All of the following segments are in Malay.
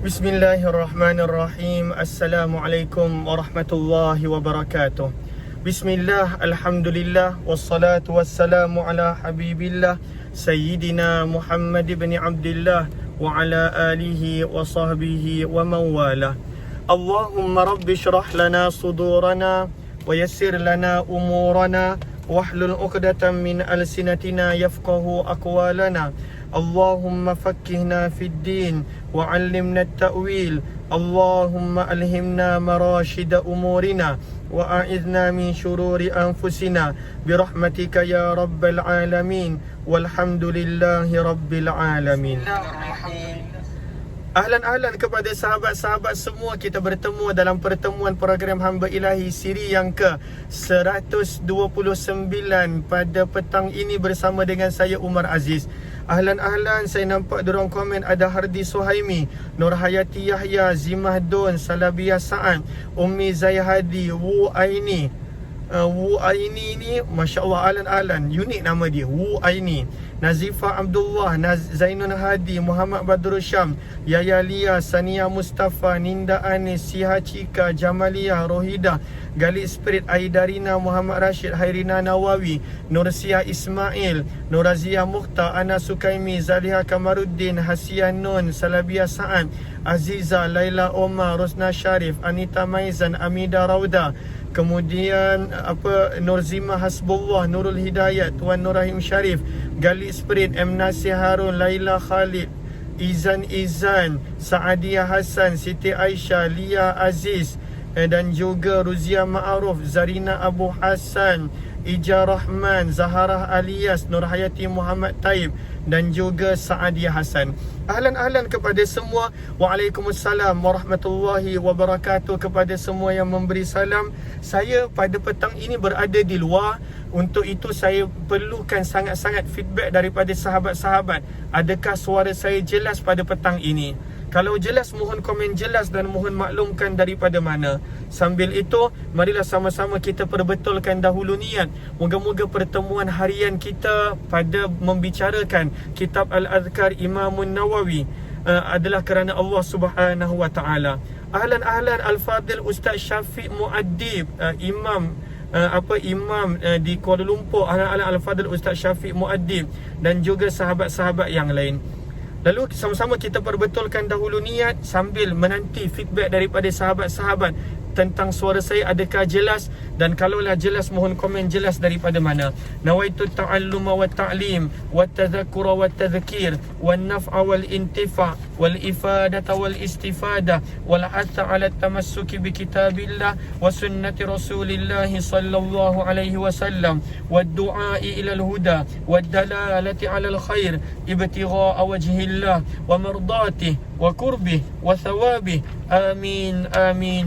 Bismillahirrahmanirrahim. Assalamualaikum warahmatullahi wabarakatuh. Bismillah, alhamdulillah, wassalatu wassalamu ala habibillah Sayyidina Muhammad ibn Abdullah wa ala alihi wa sahbihi wa mawala. Allahumma rabbi syrah lana sudurana wa yassir lana umurana wahlul uqdatan min alsinatina yafqahu aqwalana. Allahumma fakkihna fid din wa 'allimna at-ta'wil. Allahumma alhimna marashida umurina wa a'idna min shururi anfusina birahmatika ya rabbal alamin walhamdulillahi rabbil alamin. Ahlan kepada sahabat-sahabat semua. Kita bertemu dalam pertemuan program Hamba Ilahi siri yang ke-129 pada petang ini bersama dengan saya Umar Aziz. Ahlan, saya nampak di ruang komen ada Hardi Suhaimi, Nur Hayati Yahya, Zimah Don, Salabiyah Sa'an, Ummi Zayhadi, Wu Aini. Wu Aini ni Masya Allah, ahlan, unik nama dia, Wu Aini. Nazifa Abdullah, Zainun Hadi, Muhammad Badrul Syam, Yaya Lia, Sania Mustafa, Ninda Anis, Siha Cika, Jamalia, Rohida, Galib Spirit, Aidarina, Muhammad Rashid, Hairina Nawawi, Nursia Ismail, Nurazia Mukhtar, Ana Sukaimi, Zaliha Kamaruddin, Hasia Nun, Salabiyah Sa'an, Aziza, Laila Omar, Rosna Sharif, Anita Maizan, Amida Rauda. Kemudian Nurzima Hasbullah, Nurul Hidayat, Tuan Nur Rahim Sharif, Galib Spirit, M. Nasir Harun, Laila Khalid, Izan, Saadia Hassan, Siti Aisyah, Lia Aziz, dan juga Ruzia Ma'aruf, Zarina Abu Hassan, Ija Rahman, Zaharah Alias, Nur Hayati Muhammad Taib, dan juga Saadia Hassan. Ahlan kepada semua. Waalaikumsalam warahmatullahi wabarakatuh kepada semua yang memberi salam. Saya pada petang ini berada di luar. Untuk itu saya perlukan sangat-sangat feedback daripada sahabat-sahabat. Adakah suara saya jelas pada petang ini? Kalau jelas, mohon komen jelas dan mohon maklumkan daripada mana. Sambil itu, marilah sama-sama kita perbetulkan dahulu niat. Moga-moga pertemuan harian kita pada membicarakan kitab Al-Adhkar Imamun Nawawi adalah kerana Allah Subhanahu wa ta'ala. Ahlan Al-Fadil Ustaz Syafiq Muaddib, Imam di Kuala Lumpur. Ahlan Al-Fadil Ustaz Syafiq Muaddib dan juga sahabat-sahabat yang lain. Lalu sama-sama kita perbetulkan dahulu niat sambil menanti feedback daripada sahabat-sahabat tentang suara saya adakah jelas, dan kalaulah jelas mohon komen jelas daripada mana. Nawaitu ta'alluma wa ta'lim wa tadhakkura wa tadhkir wa naf'a wal intifa' wal ifadata wal istifada wal hatha 'ala tamassuki bi kitabillah wa sunnati rasulillah sallallahu alaihi wasallam wa du'a'i ila al huda wa dalalati 'ala al khair ibtigha'a wajhillah wa mardatihi wa qurbih wa thawabih. Amin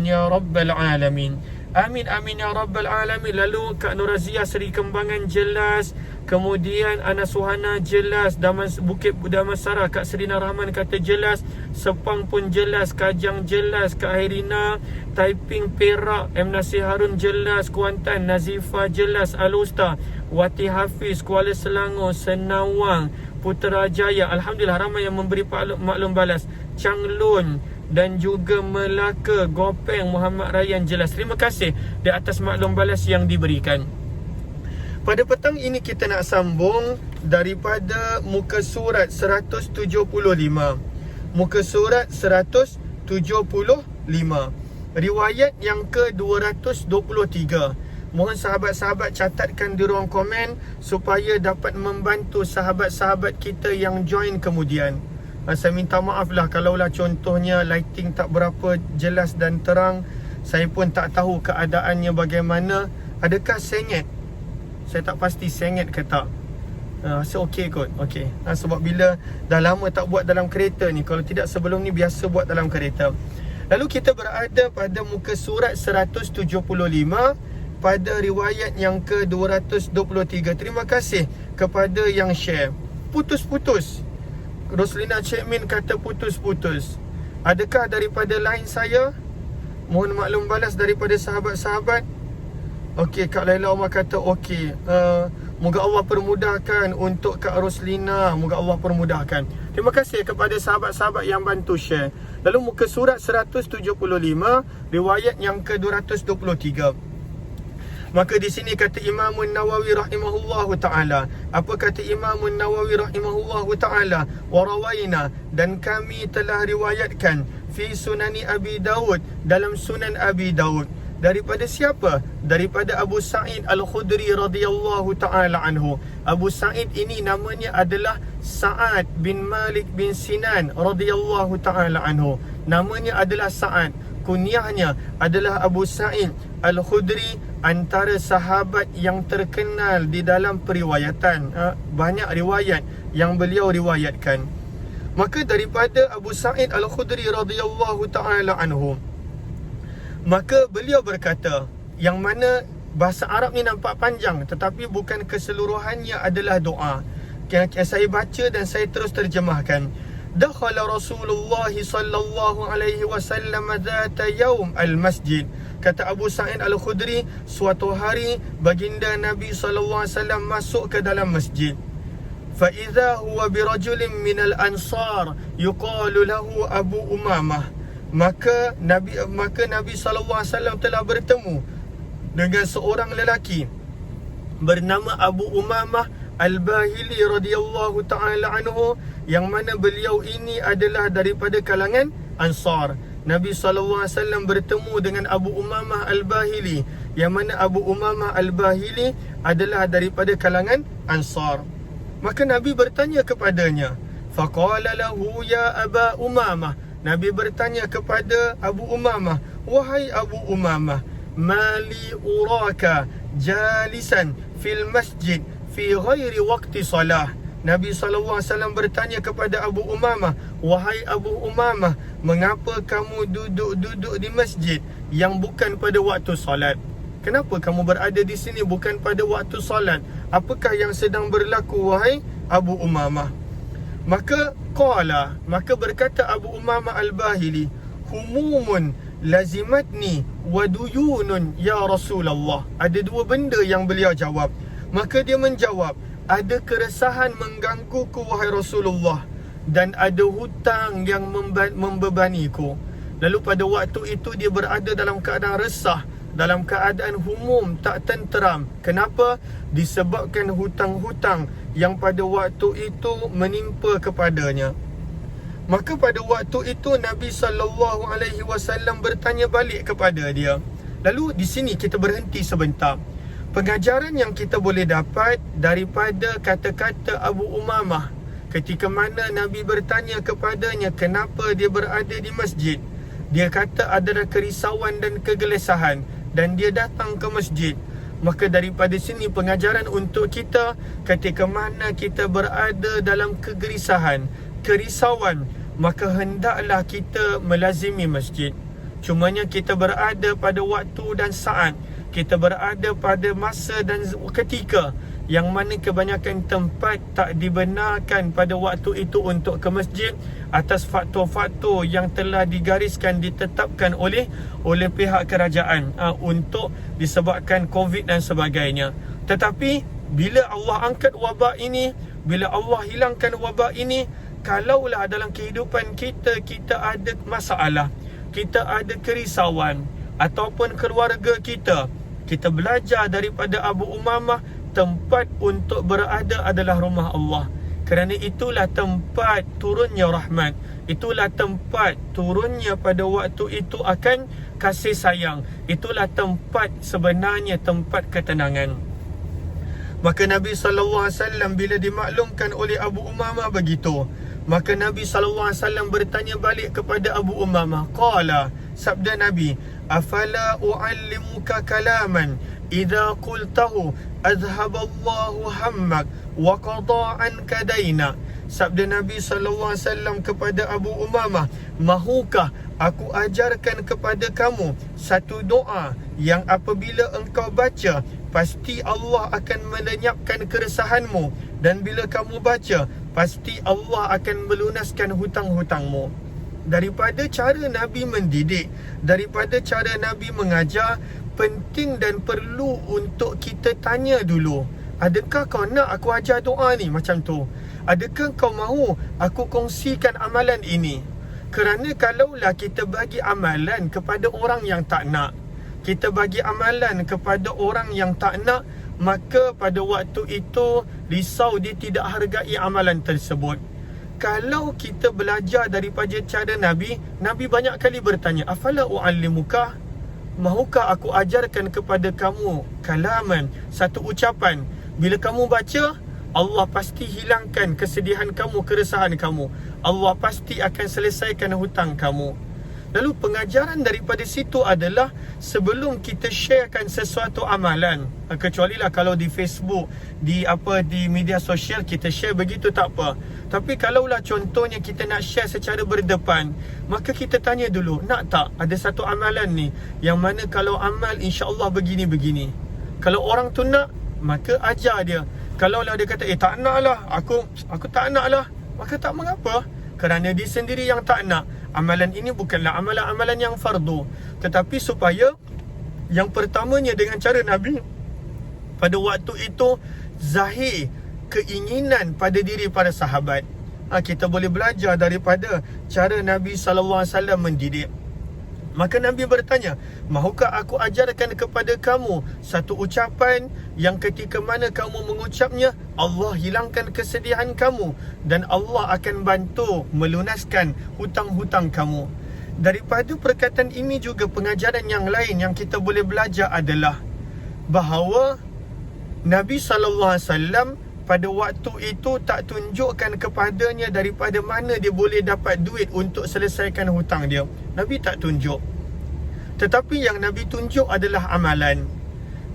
ya rabbal alamin. Amin ya rabbal alamin. Lalu Kak Nurazia Seri Kembangan jelas, kemudian Ana Suhana jelas, Bukit Damansara Kak Serina Rahman kata jelas, Sepang pun jelas, Kajang jelas, Kak Hairina Taiping Perak, M. Nasir Harun jelas, Kuantan Nazifa jelas, Al-Usta Wati Hafiz Kuala Selangor, Senawang, Putrajaya, alhamdulillah ramai yang memberi maklum balas. Changlun dan juga Melaka, Gopeng, Muhammad Rayyan jelas. Terima kasih di atas maklum balas yang diberikan. Pada petang ini kita nak sambung daripada muka surat 175. Muka surat 175, riwayat yang ke-223. Mohon sahabat-sahabat catatkan di ruang komen supaya dapat membantu sahabat-sahabat kita yang join kemudian. Saya minta maaf lah kalaulah contohnya lighting tak berapa jelas dan terang. Saya pun tak tahu keadaannya bagaimana. Adakah sengit? Saya tak pasti sengit ke tak. Rasa okey kot. Okey. Sebab bila dah lama tak buat dalam kereta ni, kalau tidak sebelum ni biasa buat dalam kereta. Lalu kita berada pada muka surat 175 pada riwayat yang ke-223. Terima kasih kepada yang share. Putus-putus. Roslina Cik Min kata putus-putus. Adakah daripada line saya? Mohon maklum balas daripada sahabat-sahabat. Okey, Kak Laila Omar kata okey. Moga Allah permudahkan untuk Kak Roslina. Moga Allah permudahkan. Terima kasih kepada sahabat-sahabat yang bantu share. Lalu muka surat 175, riwayat yang ke-223. Maka di sini kata Imam Nawawi rahimahullahu taala, apa kata Imam Nawawi rahimahullahu taala? Wa rawaina, dan kami telah riwayatkan fi sunani Abi Daud, dalam sunan Abi Daud. Daripada siapa? Daripada Abu Sa'id Al-Khudri radhiyallahu ta'ala anhu. Abu Sa'id ini namanya adalah Sa'ad bin Malik bin Sinan radhiyallahu ta'ala anhu. Namanya adalah Sa'ad. Kunyahnya adalah Abu Sa'id Al-Khudri, antara sahabat yang terkenal di dalam periwayatan. Banyak riwayat yang beliau riwayatkan. Maka daripada Abu Sa'id Al-Khudri radhiyallahu ta'ala anhu, maka beliau berkata, yang mana bahasa Arab ni nampak panjang, tetapi bukan keseluruhannya adalah doa. Saya baca dan saya terus terjemahkan. Dakhala Rasulullah sallallahu alaihi wasallam dzata yaum al-masjid. Kata Abu Sa'id Al-Khudri, suatu hari baginda Nabi sallallahu alaihi wasallam masuk ke dalam masjid. Fa idza huwa bi rajulin min al-ansar yuqalu lahu Abu Umamah. Maka Nabi SAW telah bertemu dengan seorang lelaki bernama Abu Umamah Al-Bahili radhiyallahu ta'ala anhu, yang mana beliau ini adalah daripada kalangan Ansar. Nabi SAW bertemu dengan Abu Umamah Al-Bahili, yang mana Abu Umamah Al-Bahili adalah daripada kalangan Ansar. Maka Nabi bertanya kepadanya, faqala lahu ya Aba Umamah. Nabi bertanya kepada Abu Umamah, wahai Abu Umamah, mali uraka jalisan fil masjid fi ghairi waqti salah. Nabi SAW bertanya kepada Abu Umamah, wahai Abu Umamah, mengapa kamu duduk-duduk di masjid yang bukan pada waktu salat? Kenapa kamu berada di sini bukan pada waktu salat? Apakah yang sedang berlaku, wahai Abu Umamah? Maka berkata Abu Umamah Al-Bahili, humumun lazimatni wa duyunun ya Rasulullah. Ada dua benda yang beliau jawab. Maka dia menjawab, ada keresahan menggangguku wahai Rasulullah, dan ada hutang yang membebaniku. Lalu pada waktu itu dia berada dalam keadaan resah, dalam keadaan humum, tak tenteram. Kenapa? Disebabkan hutang-hutang yang pada waktu itu menimpa kepadanya. Maka pada waktu itu Nabi SAW bertanya balik kepada dia. Lalu di sini kita berhenti sebentar. Pengajaran yang kita boleh dapat daripada kata-kata Abu Umamah ketika mana Nabi bertanya kepadanya kenapa dia berada di masjid. Dia kata adalah kerisauan dan kegelisahan, dan dia datang ke masjid. Maka daripada sini pengajaran untuk kita, ketika mana kita berada dalam kegelisahan, kerisauan, maka hendaklah kita melazimi masjid. Cumanya kita berada pada waktu dan saat, kita berada pada masa dan ketika yang mana kebanyakan tempat tak dibenarkan pada waktu itu untuk ke masjid atas faktor-faktor yang telah digariskan, ditetapkan oleh pihak kerajaan untuk disebabkan COVID dan sebagainya. Tetapi bila Allah angkat wabak ini, bila Allah hilangkan wabak ini, kalaulah dalam kehidupan kita ada masalah, kita ada kerisauan ataupun keluarga kita belajar daripada Abu Umamah, tempat untuk berada adalah rumah Allah. Kerana itulah tempat turunnya rahmat, itulah tempat turunnya pada waktu itu akan kasih sayang, itulah tempat sebenarnya, tempat ketenangan. Maka Nabi SAW bila dimaklumkan oleh Abu Umamah begitu, maka Nabi SAW bertanya balik kepada Abu Umamah. Qala, sabda Nabi, afala u'allimuka kalaman idza qultahu azhaballahu hammak wa qada anka daina. Sabda Nabi SAW kepada Abu Umamah, mahukah aku ajarkan kepada kamu satu doa yang apabila engkau baca, pasti Allah akan melenyapkan keresahanmu, dan bila kamu baca, pasti Allah akan melunaskan hutang-hutangmu. Daripada cara Nabi mendidik, daripada cara Nabi mengajar, penting dan perlu untuk kita tanya dulu, adakah kau nak aku ajar doa ni macam tu? adakah kau mahu aku kongsikan amalan ini? Kerana kalaulah kita bagi amalan kepada orang yang tak nak, kita bagi amalan kepada orang yang tak nak, maka pada waktu itu risau dia tidak hargai amalan tersebut. Kalau kita belajar daripada cara Nabi, Nabi banyak kali bertanya, afala u'allimuka, mahukah aku ajarkan kepada kamu kalaman, satu ucapan, bila kamu baca, Allah pasti hilangkan kesedihan kamu, keresahan kamu. Allah pasti akan selesaikan hutang kamu. Lalu pengajaran daripada situ adalah sebelum kita sharekan sesuatu amalan, kecuali lah kalau di Facebook, di media sosial kita share begitu tak apa. Tapi kalaulah contohnya kita nak share secara berdepan, maka kita tanya dulu, nak tak ada satu amalan ni yang mana kalau amal insya-Allah begini-begini. Kalau orang tu nak, maka ajar dia. Kalaulah dia kata tak nak lah, aku tak nak lah, maka tak mengapa, kerana dia sendiri yang tak nak. Amalan ini bukanlah amalan-amalan yang fardu, tetapi supaya yang pertamanya dengan cara Nabi, pada waktu itu zahir keinginan pada diri para sahabat. Kita boleh belajar daripada cara Nabi SAW mendidik. Maka Nabi bertanya, mahukah aku ajarkan kepada kamu satu ucapan yang ketika mana kamu mengucapnya, Allah hilangkan kesedihan kamu dan Allah akan bantu melunaskan hutang-hutang kamu. Daripada perkataan ini juga pengajaran yang lain yang kita boleh belajar adalah bahawa Nabi SAW pada waktu itu tak tunjukkan kepadanya daripada mana dia boleh dapat duit untuk selesaikan hutang dia. Nabi tak tunjuk. Tetapi yang Nabi tunjuk adalah amalan.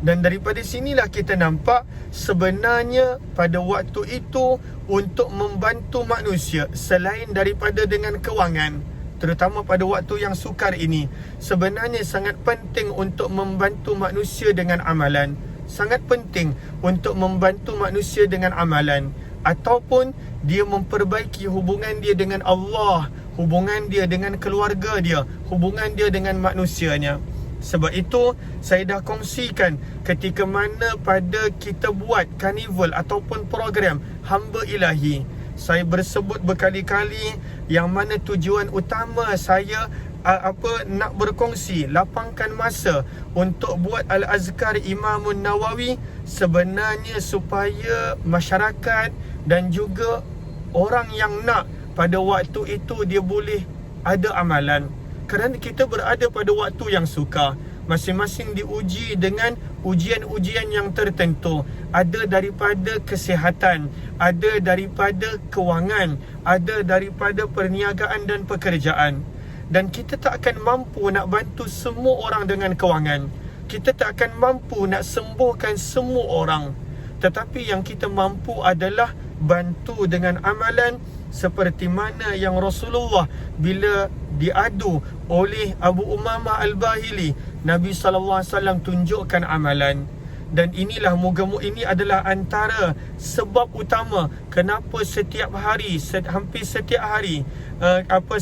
Dan daripada sinilah kita nampak sebenarnya pada waktu itu untuk membantu manusia, selain daripada dengan kewangan, terutama pada waktu yang sukar ini, sebenarnya sangat penting untuk membantu manusia dengan amalan. Sangat penting untuk membantu manusia dengan amalan, ataupun dia memperbaiki hubungan dia dengan Allah, hubungan dia dengan keluarga dia, hubungan dia dengan manusianya. Sebab itu saya dah kongsikan ketika mana pada kita buat karnival ataupun program Hamba Ilahi, saya bersebut berkali-kali yang mana tujuan utama saya nak berkongsi, lapangkan masa untuk buat Al-Azkar Imamun Nawawi, sebenarnya supaya masyarakat dan juga orang yang nak pada waktu itu dia boleh ada amalan. Kerana kita berada pada waktu yang sukar, masing-masing diuji dengan ujian-ujian yang tertentu. Ada daripada kesihatan, ada daripada kewangan, ada daripada perniagaan dan pekerjaan. Dan kita tak akan mampu nak bantu semua orang dengan kewangan. Kita tak akan mampu nak sembuhkan semua orang. Tetapi yang kita mampu adalah bantu dengan amalan, seperti mana yang Rasulullah bila diadu oleh Abu Umamah Al-Bahili, Nabi SAW tunjukkan amalan. Dan inilah ini adalah antara sebab utama kenapa setiap hari, hampir setiap hari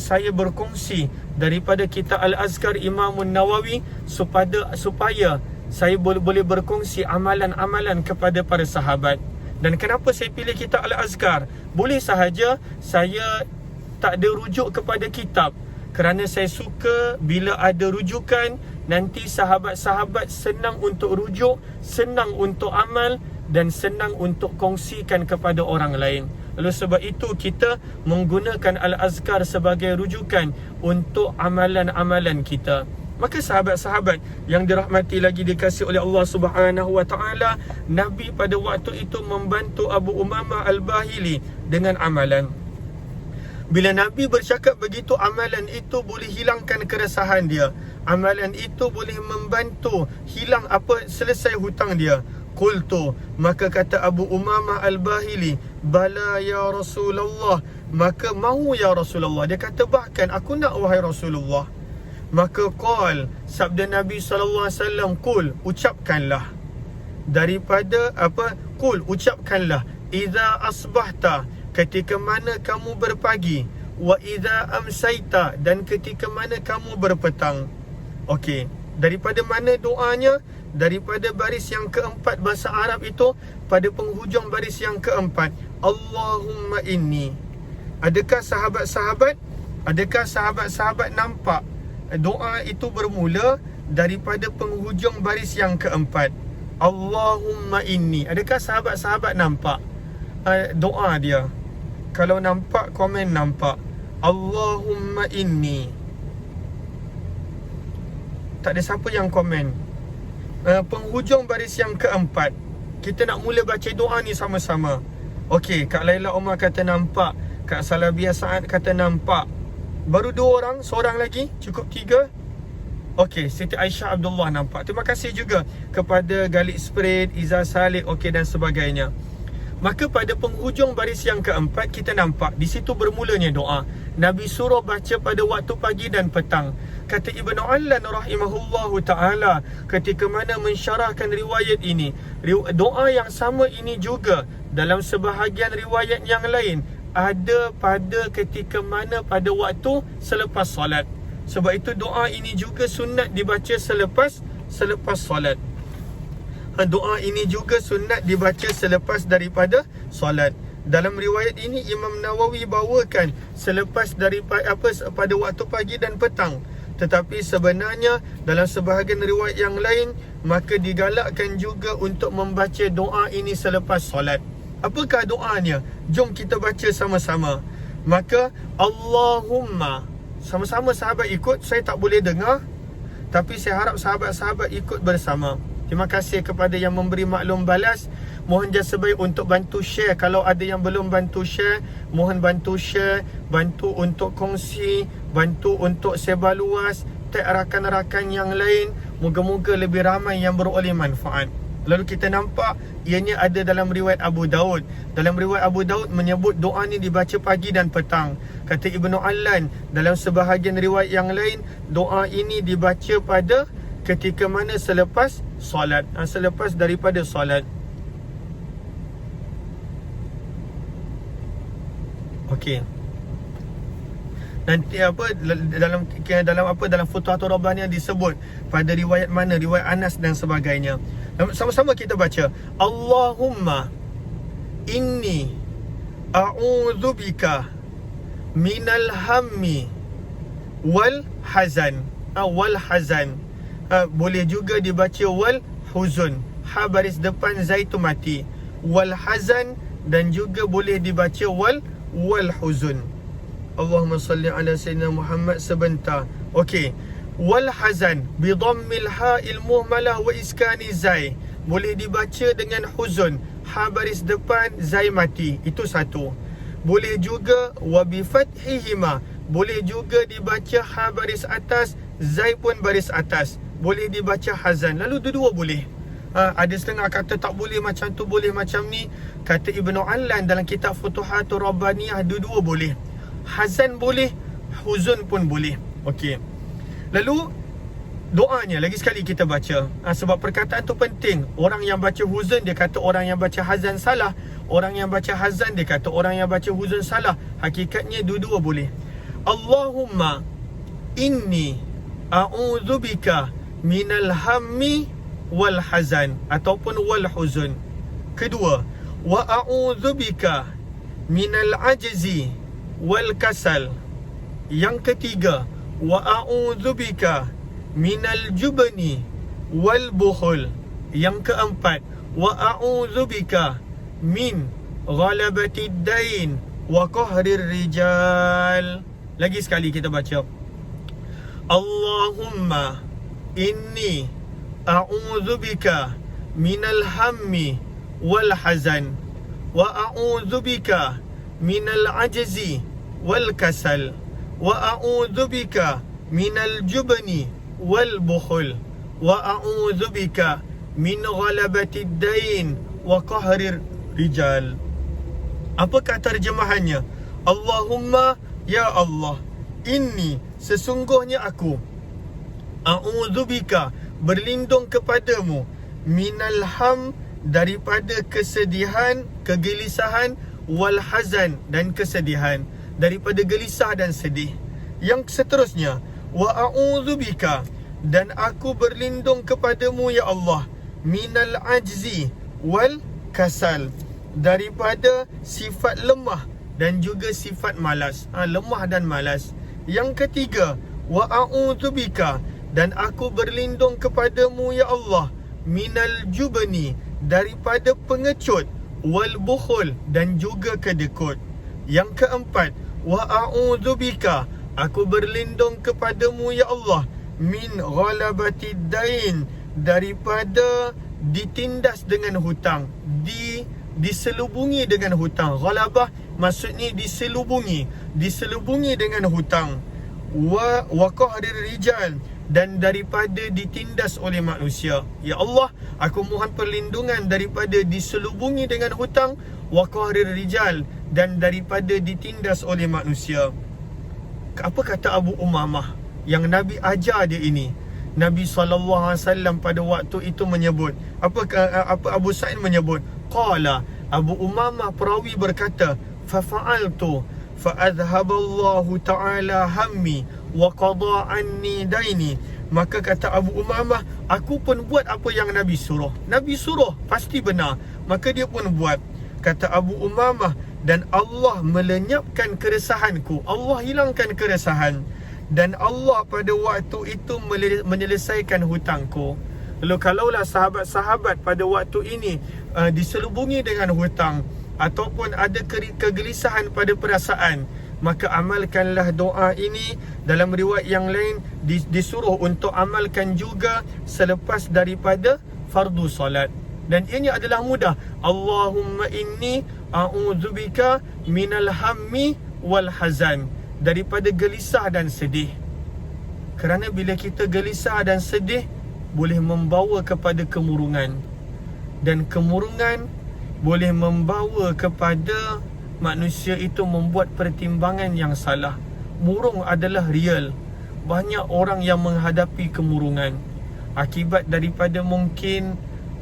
saya berkongsi daripada kitab Al-Azkar Imamun Nawawi, supaya saya boleh berkongsi amalan-amalan kepada para sahabat. Dan kenapa saya pilih kitab Al-Azkar? Boleh sahaja saya tak ada rujuk kepada kitab, kerana saya suka bila ada rujukan, nanti sahabat-sahabat senang untuk rujuk, senang untuk amal dan senang untuk kongsikan kepada orang lain. Lalu sebab itu kita menggunakan Al-Azkar sebagai rujukan untuk amalan-amalan kita. Maka sahabat-sahabat yang dirahmati lagi dikasihi oleh Allah Subhanahu wa taala, Nabi pada waktu itu membantu Abu Umamah Al-Bahili dengan amalan. Bila Nabi bercakap begitu, amalan itu boleh hilangkan keresahan dia. Amalan itu boleh membantu selesai hutang dia. Qultu, maka kata Abu Umamah Al-Bahili, bala ya Rasulullah, maka mahu ya Rasulullah. Dia kata bahkan aku nak wahai Rasulullah. Maka qal, sabda Nabi SAW, qul, ucapkanlah. Daripada qul, ucapkanlah, idza asbahta, ketika mana kamu berpagi, wa idza amsaita, dan ketika mana kamu berpetang. Okey, daripada mana doanya? Daripada baris yang keempat bahasa Arab itu, pada penghujung baris yang keempat, Allahumma inni. Adakah sahabat-sahabat nampak doa itu bermula daripada penghujung baris yang keempat? Allahumma inni. Adakah sahabat-sahabat nampak doa dia? Kalau nampak, komen nampak. Allahumma inni. Tak ada siapa yang komen. Penghujung baris yang keempat. Kita nak mula baca doa ni sama-sama. Okey, Kak Laila Omar kata nampak. Kak Salabia Saad kata nampak. Baru 2 orang, seorang lagi, cukup 3. Okey, Siti Aisyah Abdullah nampak. Terima kasih juga kepada Galik Spread, Iza Salik, okey, dan sebagainya. Maka pada penghujung baris yang keempat, kita nampak di situ bermulanya doa. Nabi suruh baca pada waktu pagi dan petang. Kata Ibnu Allan rahimahullahu ta'ala, ketika mana mensyarahkan riwayat ini, doa yang sama ini juga dalam sebahagian riwayat yang lain ada pada ketika mana pada waktu selepas solat. Sebab itu doa ini juga sunat dibaca selepas solat. Doa ini juga sunat dibaca selepas daripada solat. Dalam riwayat ini Imam Nawawi bawakan selepas daripada pada waktu pagi dan petang. Tetapi sebenarnya dalam sebahagian riwayat yang lain maka digalakkan juga untuk membaca doa ini selepas solat. Apakah doanya? Jom kita baca sama-sama. Maka Allahumma, sama-sama sahabat ikut. Saya tak boleh dengar, tapi saya harap sahabat-sahabat ikut bersama. Terima kasih kepada yang memberi maklum balas. Mohon jasa baik untuk bantu share. Kalau ada yang belum bantu share, mohon bantu share, bantu untuk kongsi, bantu untuk sebar luas, tag rakan-rakan yang lain. Moga-moga lebih ramai yang beroleh manfaat. Lalu kita nampak ianya ada dalam riwayat Abu Daud. Dalam riwayat Abu Daud menyebut doa ni dibaca pagi dan petang. Kata Ibnu Allan, dalam sebahagian riwayat yang lain, doa ini dibaca pada ketika mana selepas solat, selepas daripada solat. Okey. Nanti dalam Futuhatul Rabbaniyah disebut pada riwayat mana, riwayat Anas dan sebagainya. Sama-sama kita baca. Allahumma inni a'udzubika minal hammi wal hazan. Boleh juga dibaca wal huzun. Ha baris depan zai tu mati. Wal hazan, dan juga boleh dibaca wal huzun. Allahumma salli ala sayyidina Muhammad sebentar. Okey. Wal hazan bi dhammil ha'il muhmalah wa iskani zai. Boleh dibaca dengan huzun. Ha baris depan zai mati. Itu satu. Boleh juga wa bi fathihima. Boleh juga dibaca ha baris atas, zai pun baris atas. Boleh dibaca hazan. Lalu dua-dua boleh. Ada setengah kata tak boleh macam tu, boleh macam ni. Kata Ibnu Allan dalam kitab Futuhatul Rabbaniyah, dua-dua boleh. Hazan boleh, huzun pun boleh. Okey. Lalu doanya lagi sekali kita baca. Sebab perkataan tu penting. Orang yang baca huzun dia kata orang yang baca hazan salah. Orang yang baca hazan dia kata orang yang baca huzun salah. Hakikatnya dua-dua boleh. Allahumma inni a'udzubika minal hammi wal hazan, ataupun wal huzun. Kedua, wa a'udzubika minal ajzi wal kasal. Yang ketiga, wa a'udzubika minal jubni wal bukhul. Yang keempat, wa a'udzubika min ghalabatid dain wa qahrir rijal. Lagi sekali kita baca. Allahumma inni a'udzubika minal hammi wal hazan wa a'udzubika minal ajzi wal kasal wa a'udzubika minal jubni wal bukhul wa a'udzubika min ghalabatid dain wa qahrir rijal. Apakah terjemahannya? Allahumma, ya Allah, inni, sesungguhnya aku, a'udzubika, berlindung kepadamu, minal ham, daripada kesedihan, kegelisahan, wal hazan, dan kesedihan, daripada gelisah dan sedih. Yang seterusnya, wa a'udzubika, dan aku berlindung kepadamu ya Allah, minal ajzi wal kasal, daripada sifat lemah dan juga sifat malas. Lemah dan malas. Yang ketiga, wa a'udzubika, dan aku berlindung kepadamu ya Allah, minal jubni, daripada pengecut, wal bukhul, dan juga kedekut. Yang keempat, wa a'udzubika, aku berlindung kepadamu ya Allah, min ghalabatid dain, daripada ditindas dengan hutang, diselubungi dengan hutang. Ghalabah maksudnya diselubungi dengan hutang. Wa qahrir rijal, dan daripada ditindas oleh manusia. Ya Allah, aku mohon perlindungan daripada diselubungi dengan hutang, wa qahrir rijal, dan daripada ditindas oleh manusia. Apa kata Abu Umamah yang Nabi ajar dia ini? Nabi SAW pada waktu itu menyebut, apa Abu Sa'id menyebut, qala, Abu Umamah perawi berkata, fa fa'altu fa adhaballahu ta'ala hammi wa qada anni daini. Maka kata Abu Umamah, aku pun buat apa yang Nabi suruh. Nabi suruh pasti benar, maka dia pun buat. Kata Abu Umamah, dan Allah melenyapkan keresahanku, Allah hilangkan keresahan, dan Allah pada waktu itu menyelesaikan hutangku. Lalu kalaulah sahabat-sahabat pada waktu ini diselubungi dengan hutang, ataupun ada kegelisahan pada perasaan, maka amalkanlah doa ini. Dalam riwayat yang lain disuruh untuk amalkan juga selepas daripada fardu solat. Dan ianya adalah mudah. Allahumma inni a'udzubika minal hammi wal hazan, daripada gelisah dan sedih. Kerana bila kita gelisah dan sedih, boleh membawa kepada kemurungan, dan kemurungan boleh membawa kepada manusia itu membuat pertimbangan yang salah. Murung adalah real. Banyak orang yang menghadapi kemurungan akibat daripada mungkin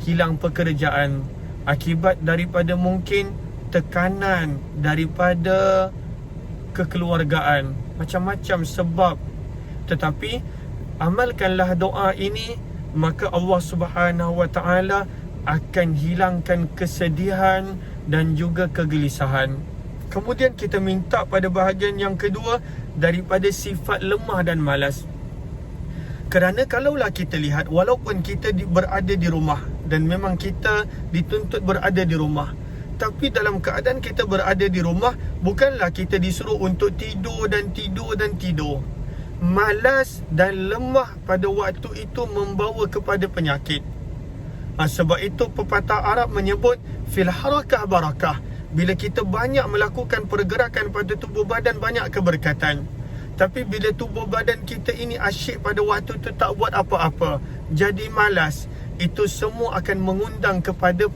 hilang pekerjaan, akibat daripada mungkin tekanan daripada kekeluargaan, macam-macam sebab. Tetapi amalkanlah doa ini, maka Allah Subhanahu Wa Taala akan hilangkan kesedihan dan juga kegelisahan. Kemudian kita minta pada bahagian yang kedua, daripada sifat lemah dan malas. Kerana kalaulah kita lihat, walaupun kita berada di rumah, dan memang kita dituntut berada di rumah, tapi dalam keadaan kita berada di rumah, bukanlah kita disuruh untuk tidur dan tidur dan tidur. Malas dan lemah pada waktu itu membawa kepada penyakit. Sebab itu pepatah Arab menyebut fil harakah barakah. Bila kita banyak melakukan pergerakan pada tubuh badan, banyak keberkatan. Tapi bila tubuh badan kita ini asyik pada waktu itu tak buat apa-apa, jadi malas, itu semua akan mengundang kepada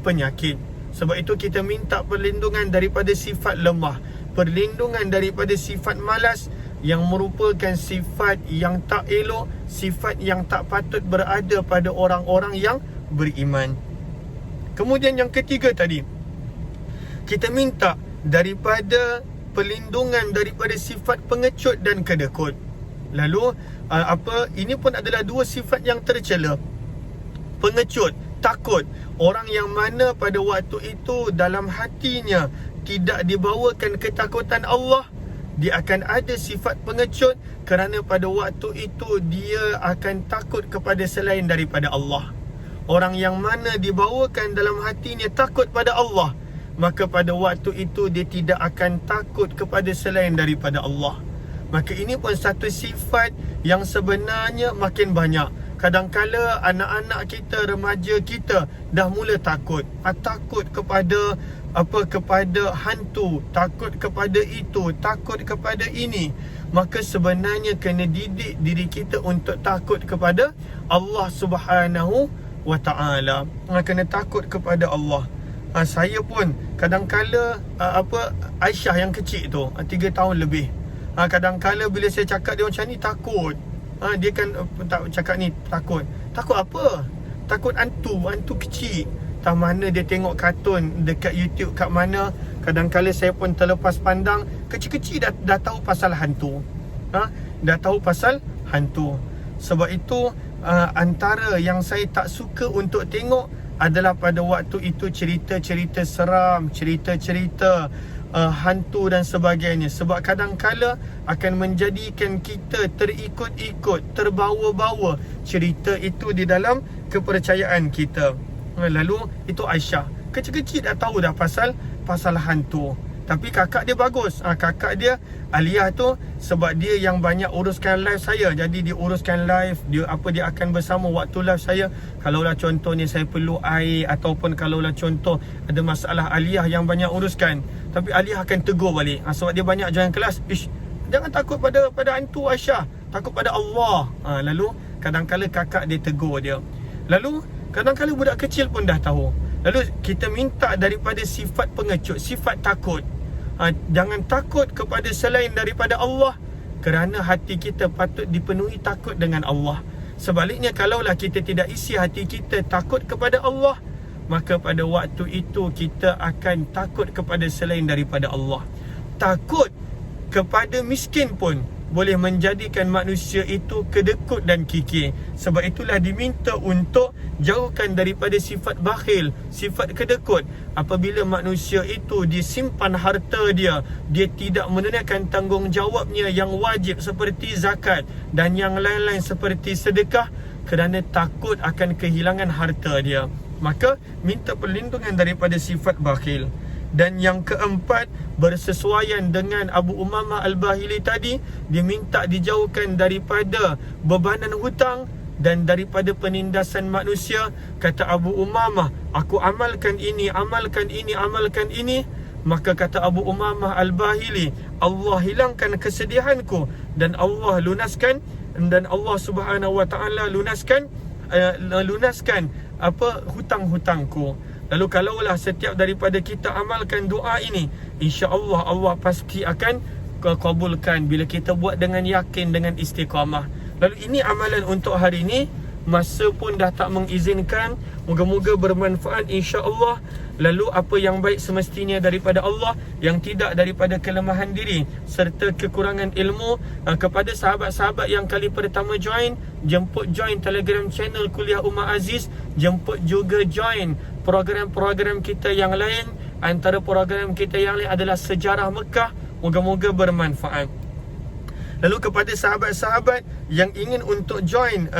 penyakit. Sebab itu kita minta perlindungan daripada sifat lemah, perlindungan daripada sifat malas, yang merupakan sifat yang tak elok, sifat yang tak patut berada pada orang-orang yang beriman. Kemudian yang ketiga tadi, kita minta daripada perlindungan daripada sifat pengecut dan kedekut. Lalu ini pun adalah dua sifat yang tercela. Pengecut, takut, orang yang mana pada waktu itu dalam hatinya tidak dibawakan ketakutan Allah, dia akan ada sifat pengecut kerana pada waktu itu dia akan takut kepada selain daripada Allah. Orang yang mana dibawakan dalam hatinya takut pada Allah, maka pada waktu itu dia tidak akan takut kepada selain daripada Allah. Maka ini pun satu sifat yang sebenarnya makin banyak. Kadang-kala anak-anak kita, remaja kita dah mula takut. Takut kepada kepada hantu, takut kepada itu, takut kepada ini. Maka sebenarnya kena didik diri kita untuk takut kepada Allah Subhanahu Wa Ta'ala. Kena takut kepada Allah. Saya pun kadang-kala Aisyah yang kecil tu, 3 tahun lebih, kadang-kala bila saya cakap dia macam ni takut. Dia kan tak cakap ni takut. Takut apa? Takut hantu kecil. Tak mana dia tengok kartun dekat YouTube kat mana, kadang-kala saya pun terlepas pandang, kecil-kecil dah tahu pasal hantu. Dah tahu pasal hantu. Sebab itu antara yang saya tak suka untuk tengok adalah pada waktu itu cerita-cerita seram, cerita-cerita hantu dan sebagainya. Sebab kadang-kala akan menjadikan kita terikut-ikut, terbawa-bawa cerita itu di dalam kepercayaan kita. Lalu itu Aisyah kecil-kecil dah tahu dah pasal hantu. Tapi kakak dia bagus. Kakak dia Aliyah tu, sebab dia yang banyak uruskan live saya. Jadi dia uruskan live, dia akan bersama waktu live saya. Kalaulah contohnya saya perlu air, ataupun kalaulah contoh ada masalah, Aliyah yang banyak uruskan. Tapi Aliyah akan tegur balik. Sebab dia banyak join kelas. Jangan takut pada hantu Aisyah, takut pada Allah. Lalu kadang-kala kakak dia tegur dia. Lalu kadang-kala budak kecil pun dah tahu. Lalu kita minta daripada sifat pengecut, sifat takut. Jangan takut kepada selain daripada Allah, kerana hati kita patut dipenuhi takut dengan Allah. Sebaliknya, kalaulah kita tidak isi hati kita takut kepada Allah, maka pada waktu itu kita akan takut kepada selain daripada Allah. Takut kepada miskin pun boleh menjadikan manusia itu kedekut dan kikir. Sebab itulah diminta untuk jauhkan daripada sifat bakhil, sifat kedekut. Apabila manusia itu disimpan harta dia, dia tidak menunaikan tanggungjawabnya yang wajib seperti zakat dan yang lain-lain seperti sedekah, kerana takut akan kehilangan harta dia, maka minta perlindungan daripada sifat bakhil. Dan yang keempat, bersesuaian dengan Abu Umamah Al-Bahili tadi, diminta dijauhkan daripada bebanan hutang dan daripada penindasan manusia. Kata Abu Umamah, aku amalkan ini, amalkan ini, amalkan ini. Maka kata Abu Umamah Al-Bahili, Allah hilangkan kesedihanku dan Allah lunaskan, dan Allah Subhanahu Wa Taala lunaskan hutang-hutangku. Lalu kalaulah setiap daripada kita amalkan doa ini, insya-Allah Allah pasti akan kabulkan bila kita buat dengan yakin, dengan istiqamah. Lalu ini amalan untuk hari ini. Masa pun dah tak mengizinkan. Moga-moga bermanfaat, insya-Allah. Lalu apa yang baik semestinya daripada Allah, yang tidak daripada kelemahan diri serta kekurangan ilmu. Kepada sahabat-sahabat yang kali pertama join, jemput join Telegram channel Kuliah Umar Aziz. Jemput juga join program-program kita yang lain. Antara program kita yang lain adalah Sejarah Mekah. Moga-moga bermanfaat. Lalu kepada sahabat-sahabat yang ingin untuk join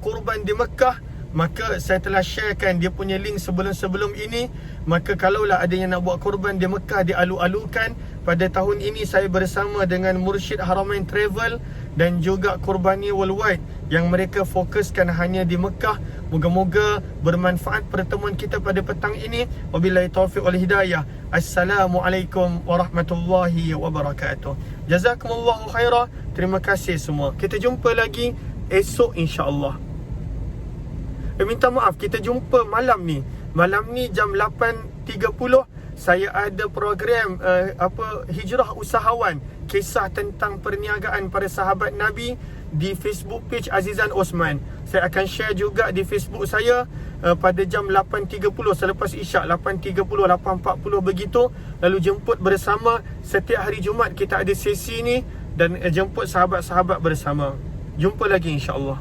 kurban di Mekah, maka saya telah sharekan dia punya link sebelum-sebelum ini. Maka kalaulah ada yang nak buat kurban di Mekah, dialu-alukan. Pada tahun ini saya bersama dengan Mursyid Haramain Travel dan juga Kurbani Worldwide, yang mereka fokuskan hanya di Mekah. Moga-moga bermanfaat pertemuan kita pada petang ini. Wabillahi taufiq wal hidayah. Assalamualaikum warahmatullahi wabarakatuh. Jazakumullahu khairah. Terima kasih semua. Kita jumpa lagi esok, insya-Allah. Minta maaf, kita jumpa malam ni. Malam ni jam 8.30 saya ada program Hijrah Usahawan, kisah tentang perniagaan para sahabat Nabi, di Facebook page Azizan Osman. Saya akan share juga di Facebook saya pada jam 8.30 selepas Isyak, 8.30, 8.40 begitu. Lalu jemput bersama. Setiap hari Jumaat kita ada sesi ni, dan jemput sahabat-sahabat bersama. Jumpa lagi, insya-Allah.